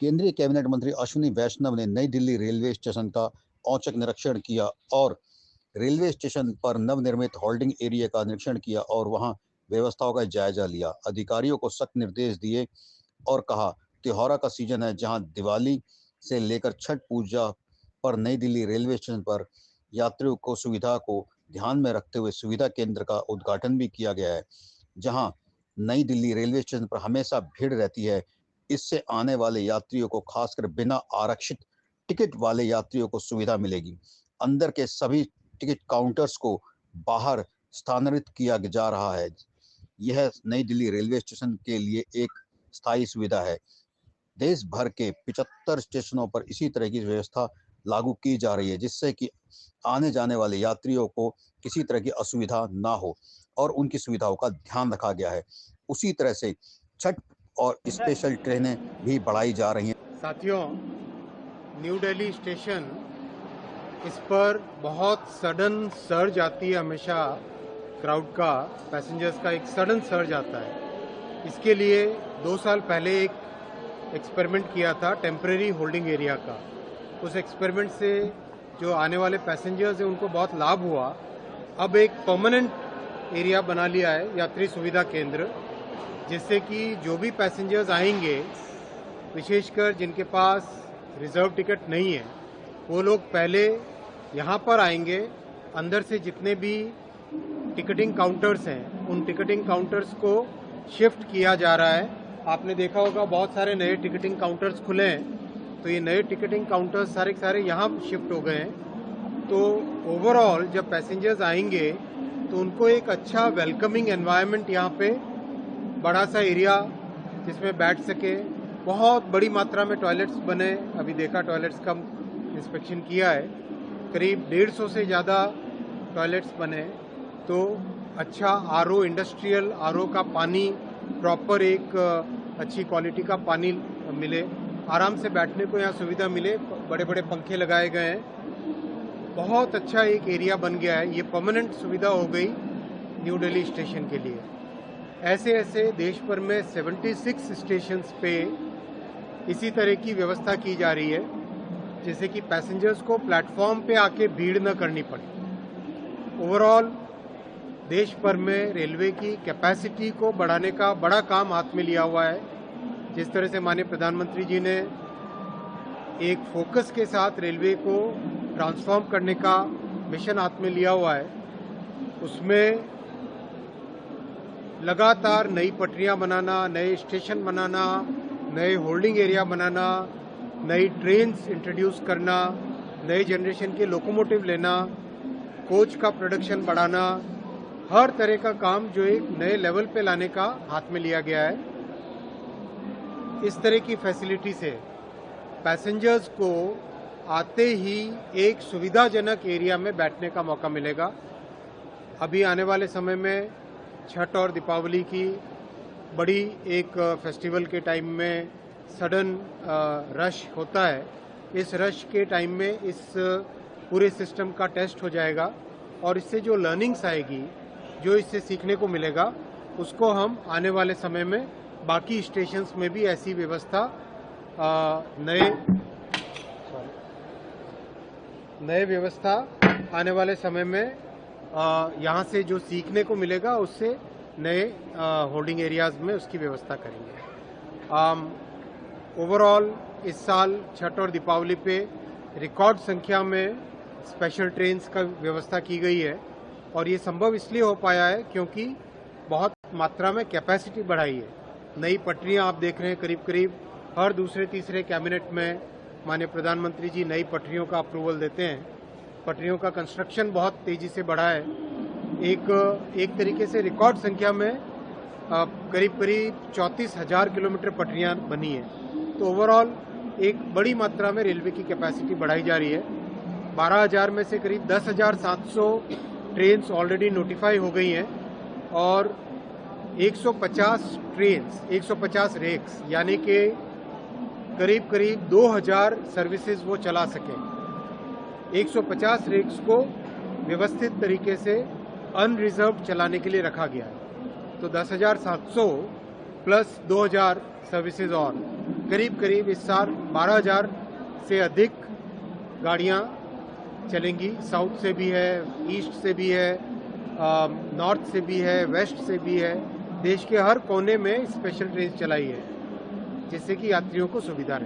केंद्रीय कैबिनेट मंत्री अश्विनी वैष्णव ने नई दिल्ली रेलवे स्टेशन का औचक निरीक्षण किया और रेलवे स्टेशन पर नवनिर्मित होल्डिंग एरिया का निरीक्षण किया और वहां व्यवस्थाओं का जायजा लिया। अधिकारियों को सख्त निर्देश दिए और कहा, त्योहारों का सीजन है, जहां दिवाली से लेकर छठ पूजा पर नई दिल्ली रेलवे स्टेशन पर यात्रियों को सुविधा को ध्यान में रखते हुए सुविधा केंद्र का उद्घाटन भी किया गया है, जहां नई दिल्ली रेलवे स्टेशन पर हमेशा भीड़ रहती है। इससे आने वाले यात्रियों को, खासकर बिना आरक्षित टिकट वाले यात्रियों को सुविधा मिलेगी। अंदर के सभी टिकट काउंटर्स को बाहर स्थानांतरित किया जा रहा है। यह नई दिल्ली रेलवे स्टेशन के लिए एक स्थायी सुविधा है। देश भर के 75 स्टेशनों पर इसी तरह की व्यवस्था लागू की जा रही है, जिससे कि आने जाने वाले यात्रियों को किसी तरह की असुविधा ना हो और उनकी सुविधाओं का ध्यान रखा गया है। उसी तरह से छठ और स्पेशल ट्रेनें भी बढ़ाई जा रही हैं। साथियों, न्यू दिल्ली स्टेशन, इस पर बहुत सडन सर्ज आती है, हमेशा क्राउड का, पैसेंजर्स का एक सडन सर्ज आता है। इसके लिए 2 साल पहले एक एक्सपेरिमेंट किया था टेम्परेरी होल्डिंग एरिया का। उस एक्सपेरिमेंट से जो आने वाले पैसेंजर्स हैं उनको बहुत लाभ हुआ। अब एक परमानेंट एरिया बना लिया है, यात्री सुविधा केंद्र, जिससे कि जो भी पैसेंजर्स आएंगे, विशेषकर जिनके पास रिजर्व टिकट नहीं है, वो लोग पहले यहाँ पर आएंगे। अंदर से जितने भी टिकटिंग काउंटर्स हैं, उन टिकटिंग काउंटर्स को शिफ्ट किया जा रहा है। आपने देखा होगा बहुत सारे नए टिकटिंग काउंटर्स खुले हैं, तो ये नए टिकटिंग काउंटर्स सारे के सारे यहाँ शिफ्ट हो गए हैं। तो ओवरऑल जब पैसेंजर्स आएंगे तो उनको एक अच्छा वेलकमिंग एनवायरनमेंट, यहाँ पे बड़ा सा एरिया जिसमें बैठ सके, बहुत बड़ी मात्रा में टॉयलेट्स बने। अभी देखा, टॉयलेट्स का इंस्पेक्शन किया है, करीब 150 से ज़्यादा टॉयलेट्स बने। तो अच्छा आरओ, इंडस्ट्रियल आरओ का पानी, प्रॉपर एक अच्छी क्वालिटी का पानी मिले, आराम से बैठने को यहाँ सुविधा मिले, बड़े बड़े पंखे लगाए गए हैं। बहुत अच्छा एक एरिया बन गया है। ये परमानेंट सुविधा हो गई न्यू दिल्ली स्टेशन के लिए। ऐसे ऐसे देश भर में 76 स्टेशंस पे इसी तरह की व्यवस्था की जा रही है, जैसे कि पैसेंजर्स को प्लेटफॉर्म पे आके भीड़ न करनी पड़े। ओवरऑल देश भर में रेलवे की कैपेसिटी को बढ़ाने का बड़ा काम हाथ में लिया हुआ है। जिस तरह से माननीय प्रधानमंत्री जी ने एक फोकस के साथ रेलवे को ट्रांसफॉर्म करने का मिशन हाथ में लिया हुआ है, उसमें लगातार नई पटरियां बनाना, नए स्टेशन बनाना, नए होल्डिंग एरिया बनाना, नई ट्रेन्स इंट्रोड्यूस करना, नए जनरेशन के लोकोमोटिव लेना, कोच का प्रोडक्शन बढ़ाना, हर तरह का काम जो एक नए लेवल पे लाने का हाथ में लिया गया है। इस तरह की फैसिलिटी से पैसेंजर्स को आते ही एक सुविधाजनक एरिया में बैठने का मौका मिलेगा। अभी आने वाले समय में छठ और दीपावली की बड़ी एक फेस्टिवल के टाइम में सडन रश होता है। इस रश के टाइम में इस पूरे सिस्टम का टेस्ट हो जाएगा और इससे जो लर्निंग्स आएगी, जो इससे सीखने को मिलेगा, उसको हम आने वाले समय में बाकी स्टेशंस में भी ऐसी व्यवस्था नए व्यवस्था आने वाले समय में यहाँ से जो सीखने को मिलेगा, उससे नए होल्डिंग एरियाज में उसकी व्यवस्था करेंगे। ओवरऑल इस साल छठ और दीपावली पे रिकॉर्ड संख्या में स्पेशल ट्रेन्स का व्यवस्था की गई है और ये संभव इसलिए हो पाया है क्योंकि बहुत मात्रा में कैपेसिटी बढ़ाई है। नई पटरियां आप देख रहे हैं, करीब करीब हर दूसरे तीसरे कैबिनेट में माननीय प्रधानमंत्री जी नई पटरियों का अप्रूवल देते हैं। पटरियों का कंस्ट्रक्शन बहुत तेजी से बढ़ा है। एक तरीके से रिकॉर्ड संख्या में करीब करीब 34,000 किलोमीटर पटरियां बनी है। तो ओवरऑल एक बड़ी मात्रा में रेलवे की कैपेसिटी बढ़ाई जा रही है। 12,000 में से करीब 10,700 ट्रेन्स ऑलरेडी नोटिफाई हो गई हैं और 150 रेक्स यानी कि करीब करीब 2,000 सर्विसेज वो चला सकें। 150 रेक्स को व्यवस्थित तरीके से अनरिजर्व्ड चलाने के लिए रखा गया है। तो 10,700 प्लस 2,000 सर्विसेज और, करीब करीब इस साल 12,000 से अधिक गाड़ियां चलेंगी। साउथ से भी है, ईस्ट से भी है, नॉर्थ से भी है, वेस्ट से भी है। देश के हर कोने में स्पेशल ट्रेन चलाई है, जिससे कि यात्रियों को सुविधा रहे।